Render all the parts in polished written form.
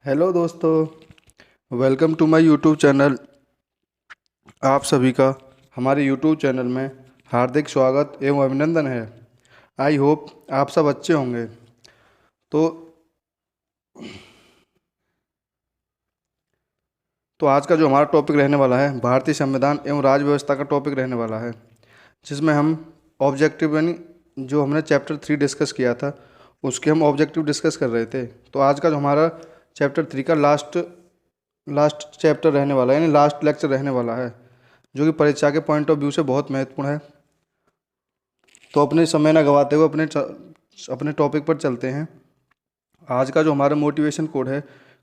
Hello दोस्तों, welcome to my YouTube channel. आप सभी का हमारे यूट्यूब चैनल में हार्दिक स्वागत एवं अभिनंदन है। आई होप आप सब अच्छे होंगे। तो तो आज का जो हमारा टॉपिक रहने वाला है भारतीय संविधान एवं राज्य व्यवस्था का टॉपिक रहने वाला है, जिसमें हम ऑब्जेक्टिव यानी जो हमने चैप्टर 3 डिस्कस किया था उसके हम ऑब्जेक्टिव डिस्कस कर रहे थे। तो आज का जो हमारा चैप्टर 3 का लास्ट लास्ट चैप्टर रहने वाला है, यानी लास्ट लेक्चर रहने वाला है, जो कि परीक्षा के पॉइंट ऑफ व्यू से बहुत महत्वपूर्ण है। तो अपने समय न गवाते हुए अपने टॉपिक पर चलते हैं। आज का जो हमारा मोटिवेशन कोड है,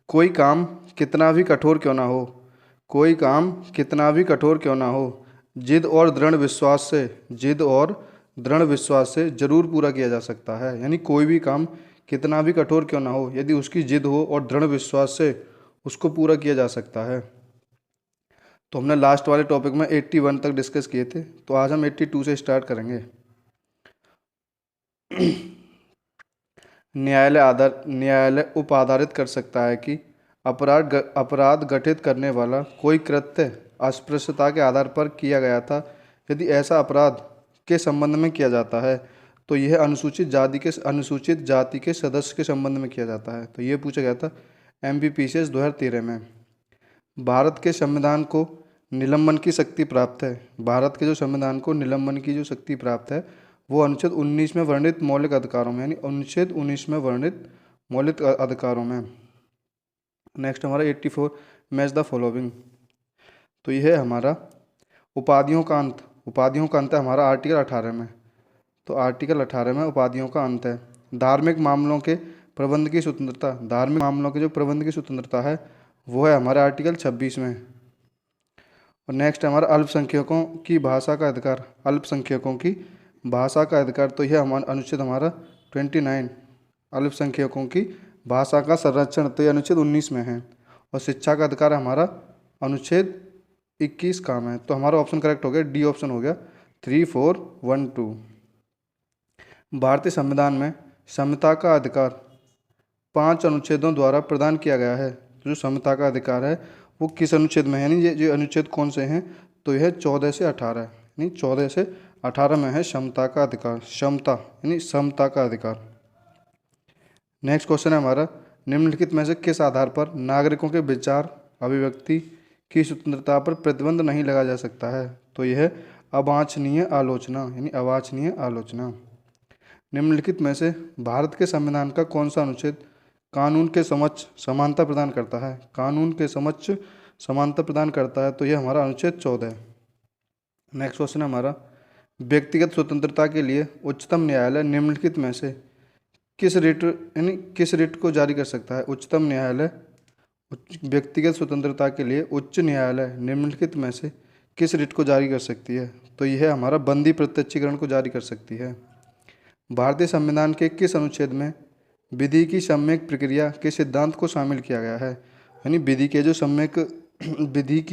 कोई काम कितना भी कठोर क्यों ना हो, कोई काम कितना भी कठोर क्यों ना हो, जिद और दृढ़ विश्वास से जरूर पूरा किया जा सकता है। यानी कोई भी काम कितना भी कठोर क्यों ना हो, यदि उसकी जिद हो और दृढ़ विश्वास से उसको पूरा किया जा सकता है। तो हमने लास्ट वाले टॉपिक में 81 तक डिस्कस किए थे, तो आज हम 82 से स्टार्ट करेंगे। न्यायालय उप आधारित कर सकता है कि अपराध गठित करने वाला कोई कृत्य अस्पृश्यता के आधार पर किया गया था। यदि ऐसा अपराध के संबंध में किया जाता है तो यह अनुसूचित जाति के सदस्य के संबंध में किया जाता है। तो ये पूछा गया था MBPCS 2013 में। भारत के संविधान को निलंबन की शक्ति प्राप्त है। भारत के जो संविधान को निलंबन की जो शक्ति प्राप्त है वो अनुच्छेद 19 में वर्णित मौलिक अधिकारों में, यानी अनुच्छेद 19 में वर्णित मौलिक अधिकारों में। नेक्स्ट हमारा 84, मैच द फॉलोइंग। तो यह है हमारा उपाधियों का अंत है हमारा आर्टिकल 18 में। तो आर्टिकल 18 में उपाधियों का अंत है। धार्मिक मामलों के प्रबंध की स्वतंत्रता, धार्मिक मामलों के जो प्रबंध की स्वतंत्रता है वो है हमारे आर्टिकल 26 में। और नेक्स्ट हमारा अल्पसंख्यकों की भाषा का अधिकार, अल्पसंख्यकों की भाषा का अधिकार। तो यह हमारा अनुच्छेद हमारा 29, अल्पसंख्यकों की भाषा का संरक्षण, तो यह अनुच्छेद 19 में है। और शिक्षा का अधिकार हमारा अनुच्छेद 21 का में। तो हमारा ऑप्शन करेक्ट हो गया, डी ऑप्शन हो गया 3412। भारतीय संविधान में समता का अधिकार 5 अनुच्छेदों द्वारा प्रदान किया गया है। तो जो समता का अधिकार है वो किस अनुच्छेद में है, यानी ये अनुच्छेद कौन से हैं, तो यह 14 से 18, यानी 14 से 18 में है समता का अधिकार, समता यानी समता का अधिकार। नेक्स्ट क्वेश्चन है हमारा, निम्नलिखित में से किस आधार पर नागरिकों के विचार अभिव्यक्ति की स्वतंत्रता पर प्रतिबंध नहीं लगाया जा सकता है। तो यह है अवांछनीय आलोचना, यानी अवांछनीय आलोचना। निम्नलिखित में से भारत के संविधान का कौन सा अनुच्छेद कानून के समक्ष समानता प्रदान करता है, कानून के समक्ष समानता प्रदान करता है। तो यह हमारा अनुच्छेद 14 है। नेक्स्ट क्वेश्चन है हमारा, व्यक्तिगत स्वतंत्रता के लिए उच्चतम न्यायालय निम्नलिखित में से किस रिट को जारी कर सकता है। उच्चतम न्यायालय व्यक्तिगत स्वतंत्रता के लिए उच्च न्यायालय निम्नलिखित में से किस रिट को जारी कर सकती है। तो यह हमारा बंदी प्रत्यक्षीकरण को जारी कर सकती है। भारतीय संविधान के किस अनुच्छेद में विधि की सम्यक प्रक्रिया के सिद्धांत को शामिल किया गया है, यानी विधि की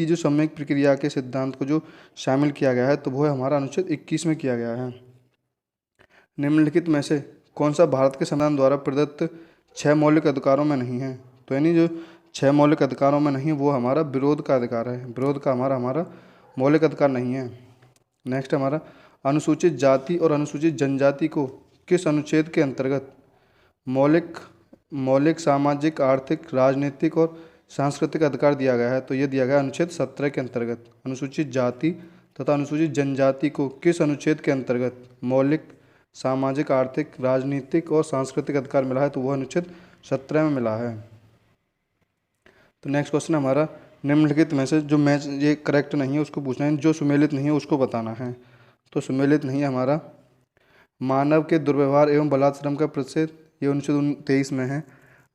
जो सम्यक प्रक्रिया के सिद्धांत को जो शामिल किया गया है तो वो है हमारा अनुच्छेद 21 में किया गया है। निम्नलिखित में से कौन सा भारत के संविधान द्वारा प्रदत्त 6 मौलिक अधिकारों में नहीं है। तो यानी जो 6 मौलिक अधिकारों में नहीं वो हमारा विरोध का अधिकार है, विरोध का हमारा मौलिक अधिकार नहीं है। नेक्स्ट हमारा, अनुसूचित जाति और अनुसूचित जनजाति को किस अनुच्छेद के अंतर्गत मौलिक सामाजिक आर्थिक राजनीतिक और सांस्कृतिक अधिकार दिया गया है। तो ये दिया गया अनुच्छेद 17 के अंतर्गत। अनुसूचित जाति तथा अनुसूचित जनजाति को किस अनुच्छेद के अंतर्गत मौलिक सामाजिक आर्थिक राजनीतिक और सांस्कृतिक अधिकार मिला है, तो वह अनुच्छेद 17 में मिला है। तो नेक्स्ट क्वेश्चन हमारा, निम्नलिखित में से जो मैच ये करेक्ट नहीं है उसको पूछना है, जो सुमेलित नहीं है उसको बताना है। तो सुमेलित नहीं है हमारा, मानव के दुर्व्यवहार एवं बलात्श्रम का प्रतिषेध, ये अनुच्छेद 23 में है।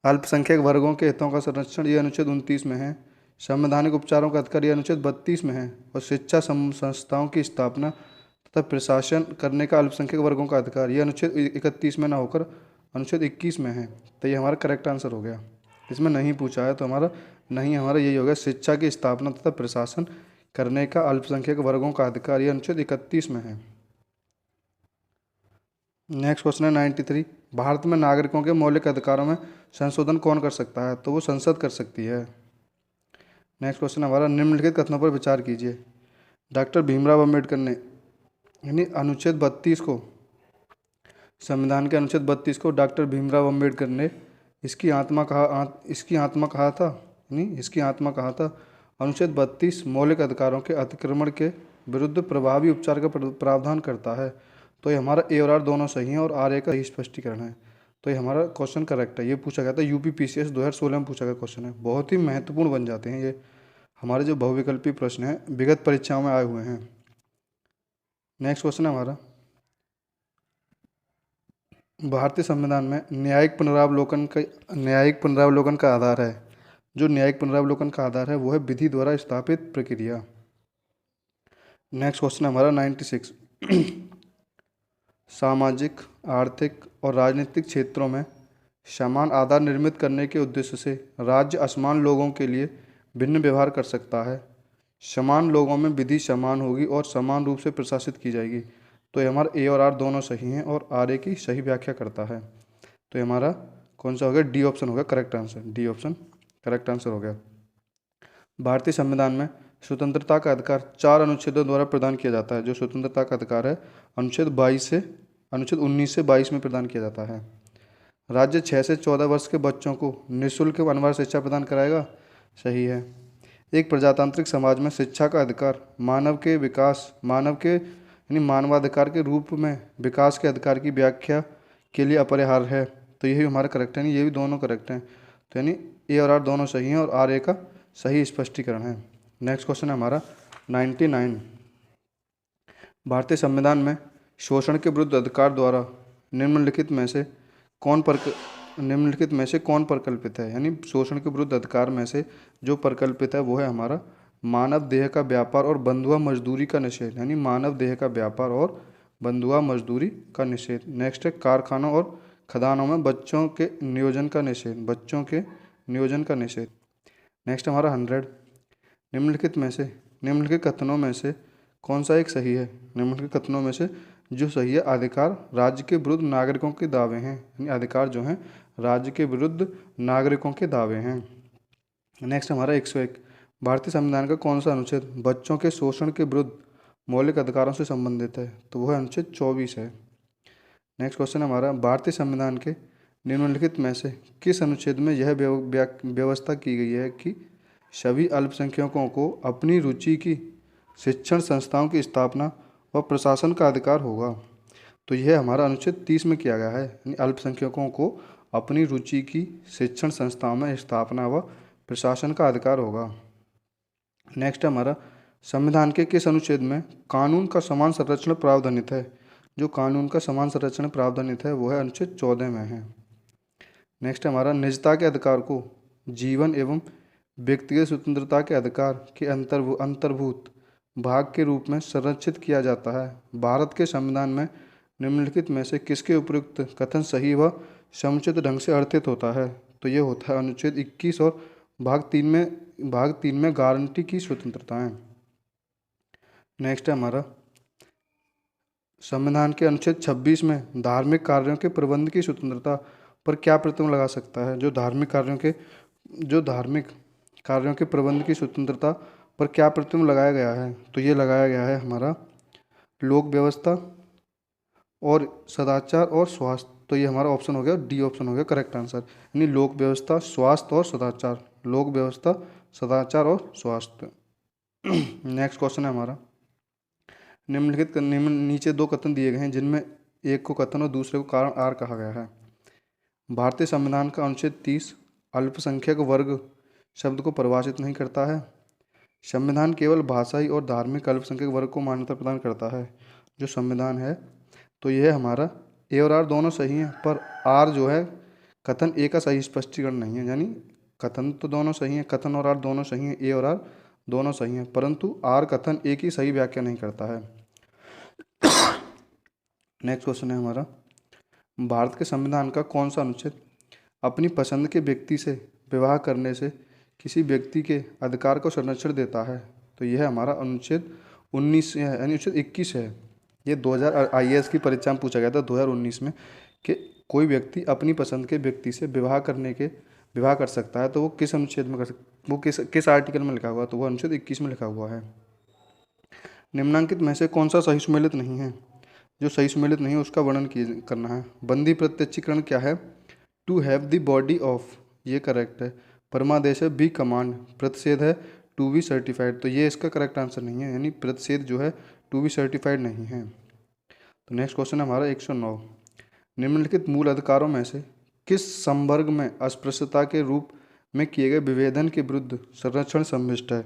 अल्पसंख्यक वर्गों के हितों का संरक्षण, ये अनुच्छेद 29 में है। संवैधानिक उपचारों का अधिकार, ये अनुच्छेद 32 में है। और शिक्षा संस्थाओं की स्थापना तथा प्रशासन करने का अल्पसंख्यक वर्गों का अधिकार, ये अनुच्छेद 31 में ना होकर अनुच्छेद 21 में है। तो ये हमारा करेक्ट आंसर हो गया। इसमें नहीं पूछा है तो हमारा नहीं, हमारा यही हो गया, शिक्षा की स्थापना तथा प्रशासन करने का अल्पसंख्यक वर्गों का अधिकार, ये अनुच्छेद 31 में है। नेक्स्ट क्वेश्चन है 93। भारत में नागरिकों के मौलिक अधिकारों में संशोधन कौन कर सकता है? तो वो संसद कर सकती है। नेक्स्ट क्वेश्चन हमारा, निम्नलिखित कथनों पर विचार कीजिए। डॉक्टर भीमराव अंबेडकर ने यानी अनुच्छेद 32 को, संविधान के अनुच्छेद 32 को डॉक्टर भीमराव अंबेडकर ने इसकी आत्मा कहा था, यानी इसकी आत्मा कहा था। अनुच्छेद 32 मौलिक अधिकारों के अतिक्रमण के विरुद्ध प्रभावी उपचार का प्रावधान करता है। तो ये हमारा ए और आर दोनों सही हैं और आर ए का सही स्पष्टीकरण है। तो ये हमारा क्वेश्चन करेक्ट है। ये पूछा गया था यूपीपीसीएस 2016 में पूछा गया क्वेश्चन है। बहुत ही महत्वपूर्ण बन जाते हैं ये हमारे जो बहुविकल्पी प्रश्न हैं, विगत परीक्षाओं में आए हुए हैं। नेक्स्ट क्वेश्चन है हमारा, भारतीय संविधान में न्यायिक पुनरावलोकन का आधार है। जो न्यायिक पुनरावलोकन का आधार है वो है विधि द्वारा स्थापित प्रक्रिया। नेक्स्ट क्वेश्चन है हमारा 96। सामाजिक, आर्थिक और राजनीतिक क्षेत्रों में समान आधार निर्मित करने के उद्देश्य से राज्य असमान लोगों के लिए भिन्न व्यवहार कर सकता है। समान लोगों में विधि समान होगी और समान रूप से प्रशासित की जाएगी। तो ये हमारा ए और आर दोनों सही हैं और आर ए की सही व्याख्या करता है। तो ये हमारा कौन सा हो गया? डी ऑप्शन हो गया correct answer. D option correct answer हो गया। भारतीय संविधान में स्वतंत्रता का अधिकार 4 अनुच्छेदों द्वारा प्रदान किया जाता है। जो स्वतंत्रता का अधिकार है अनुच्छेद 19 से 22 में प्रदान किया जाता है। राज्य 6 से 14 वर्ष के बच्चों को निःशुल्क अनिवार्य शिक्षा प्रदान कराएगा। सही है। एक प्रजातांत्रिक समाज में शिक्षा का अधिकार मानव के यानी मानवाधिकार के रूप में विकास के अधिकार की व्याख्या के लिए अपरिहार्य है। तो यही हमारा करेक्ट है, यानी ये भी दोनों करेक्ट हैं। तो यानी ए और आर दोनों सही हैं और आर ए का सही स्पष्टीकरण है। नेक्स्ट क्वेश्चन है हमारा 99। भारतीय संविधान में शोषण के विरुद्ध अधिकार द्वारा निम्नलिखित में से कौन प्रकल्पित है? यानी शोषण के विरुद्ध अधिकार में से जो प्रकल्पित है वो है हमारा मानव देह का व्यापार और बंधुआ मजदूरी का निषेध। यानी मानव देह का व्यापार और बंधुआ मजदूरी का निषेध। नेक्स्ट है कारखानों और खदानों में बच्चों के नियोजन का निषेध। नेक्स्ट हमारा 100। निम्नलिखित कथनों में से कौन सा एक सही है? निम्नलिखित कथनों में से जो सही है, अधिकार राज्य के विरुद्ध नागरिकों के दावे हैं। यानी अधिकार जो हैं राज्य के विरुद्ध नागरिकों के दावे हैं। नेक्स्ट हमारा 101। भारतीय संविधान का कौन सा अनुच्छेद बच्चों के शोषण के विरुद्ध मौलिक अधिकारों से संबंधित है? तो वह अनुच्छेद 24 है। नेक्स्ट क्वेश्चन हमारा, भारतीय संविधान के निम्नलिखित में से किस अनुच्छेद में यह व्यवस्था की गई है कि सभी अल्पसंख्यकों को अपनी रुचि की शिक्षण संस्थाओं की स्थापना व प्रशासन का अधिकार होगा? तो यह हमारा अनुच्छेद 30 में किया गया है। यानी अल्पसंख्यकों को अपनी रुचि की शिक्षण संस्थाओं में स्थापना व प्रशासन का अधिकार होगा। नेक्स्ट हमारा, संविधान के किस अनुच्छेद में कानून का समान संरक्षण प्रावधानित है? जो कानून का समान संरक्षण प्रावधानित है वो है अनुच्छेद 14 में है। नेक्स्ट हमारा, निजता के अधिकार को जीवन एवं व्यक्तिगत स्वतंत्रता के अधिकार के अंतर्भूत भाग के रूप में संरक्षित किया जाता है। भारत के संविधान में निम्नलिखित में से किसके उपयुक्त कथन सही व समुचित ढंग से अर्थित होता है? तो ये होता है अनुच्छेद 21 और भाग 3 में गारंटी की स्वतंत्रताएं। नेक्स्ट है हमारा, संविधान के अनुच्छेद 26 में धार्मिक कार्यों के प्रबंध की स्वतंत्रता पर क्या प्रतिबंध लगा सकता है? जो धार्मिक कार्यों के प्रबंध की स्वतंत्रता पर क्या प्रतिबंध लगाया गया है? तो ये लगाया गया है हमारा लोक व्यवस्था और सदाचार और स्वास्थ्य। तो ये हमारा ऑप्शन हो गया, डी ऑप्शन हो गया करेक्ट आंसर। यानी लोक व्यवस्था, स्वास्थ्य और सदाचार। लोक व्यवस्था, सदाचार और स्वास्थ्य। नेक्स्ट क्वेश्चन है हमारा, नीचे 2 कथन दिए गए हैं जिनमें एक को कथन और दूसरे को कारण आर कहा गया है। भारतीय संविधान का अनुच्छेद 30 अल्पसंख्यक वर्ग शब्द को परिभाषित नहीं करता है। संविधान केवल भाषाई और धार्मिक अल्पसंख्यक वर्ग को मान्यता प्रदान करता है। जो संविधान है तो यह हमारा ए और आर दोनों सही हैं, पर आर जो है कथन ए का सही स्पष्टीकरण नहीं है। यानी कथन तो दोनों सही हैं, कथन और आर दोनों सही हैं, ए और आर दोनों सही हैं, परंतु आर कथन ए की सही व्याख्या नहीं करता है। नेक्स्ट क्वेश्चन है हमारा, भारत के संविधान का कौन सा अनुच्छेद अपनी पसंद के व्यक्ति से विवाह करने से किसी व्यक्ति के अधिकार को संरक्षण देता है? तो यह हमारा अनुच्छेद 19 है, यानी अनुच्छेद 21 है। ये 2000 IAS की परीक्षा में पूछा गया था 2019 में कि कोई व्यक्ति अपनी पसंद के व्यक्ति से विवाह कर सकता है, तो वो किस अनुच्छेद में कर सकता, वो किस आर्टिकल में लिखा हुआ है, तो वो अनुच्छेद 21 में लिखा हुआ है। निम्नांकित में से कौन सा सही सुमेलित नहीं है? जो सही सुमेलित नहीं है उसका वर्णन करना है। बंदी प्रत्यक्षीकरण क्या है? To have the body of, ये करेक्ट है। परमादेश है बी कमांड। प्रतिषेध है टू बी सर्टिफाइड, तो ये इसका करेक्ट आंसर नहीं है, यानी प्रतिषेध जो है टू बी सर्टिफाइड नहीं है। तो नेक्स्ट क्वेश्चन है हमारा 109। निम्नलिखित मूल अधिकारों में से किस संवर्ग में अस्पृश्यता के रूप में किए गए विभेदन के विरुद्ध संरक्षण सम्मिष्ट है?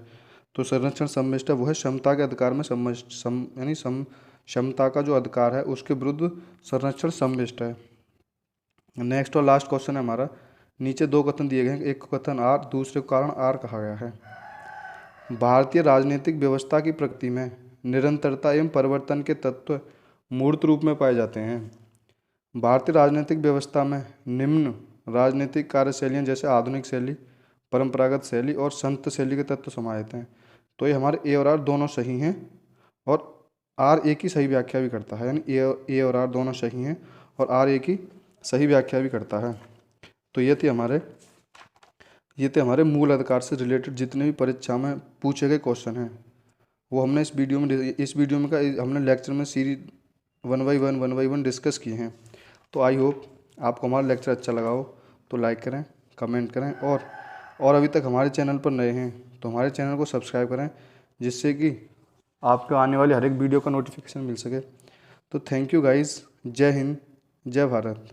तो संरक्षण सम्मिष्ट है वो है क्षमता के अधिकार में यानी क्षमता का जो अधिकार है उसके विरुद्ध संरक्षण सम्मिष्ट है। नेक्स्ट और लास्ट क्वेश्चन है हमारा। नीचे दो कथन दिए गए हैं, एक को कथन आर, दूसरे को कारण आर कहा गया है। भारतीय राजनीतिक व्यवस्था की प्रकृति में निरंतरता एवं परिवर्तन के तत्व मूर्त रूप में पाए जाते हैं। भारतीय राजनीतिक व्यवस्था में निम्न राजनीतिक कार्यशैलियाँ जैसे आधुनिक शैली, परंपरागत शैली और संत शैली के तत्व समाहित हैं। तो ये हमारे ए और आर दोनों सही हैं, और आर ए की सही व्याख्या भी करता है, यानी ए और आर दोनों सही हैं और आर ए की सही व्याख्या भी करता है। तो ये थे हमारे मूल अधिकार से रिलेटेड जितने भी परीक्षा में पूछे गए क्वेश्चन हैं, वो हमने इस वीडियो में का हमने लेक्चर में सीरीज 1 बाई 1 डिस्कस किए हैं। तो आई होप आपको हमारा लेक्चर अच्छा लगा हो, तो लाइक करें, कमेंट करें, और अभी तक हमारे चैनल पर नए हैं तो हमारे चैनल को सब्सक्राइब करें, जिससे कि आपको आने वाली हर एक वीडियो का नोटिफिकेशन मिल सके। तो थैंक यू गाइस, जय हिंद, जय भारत।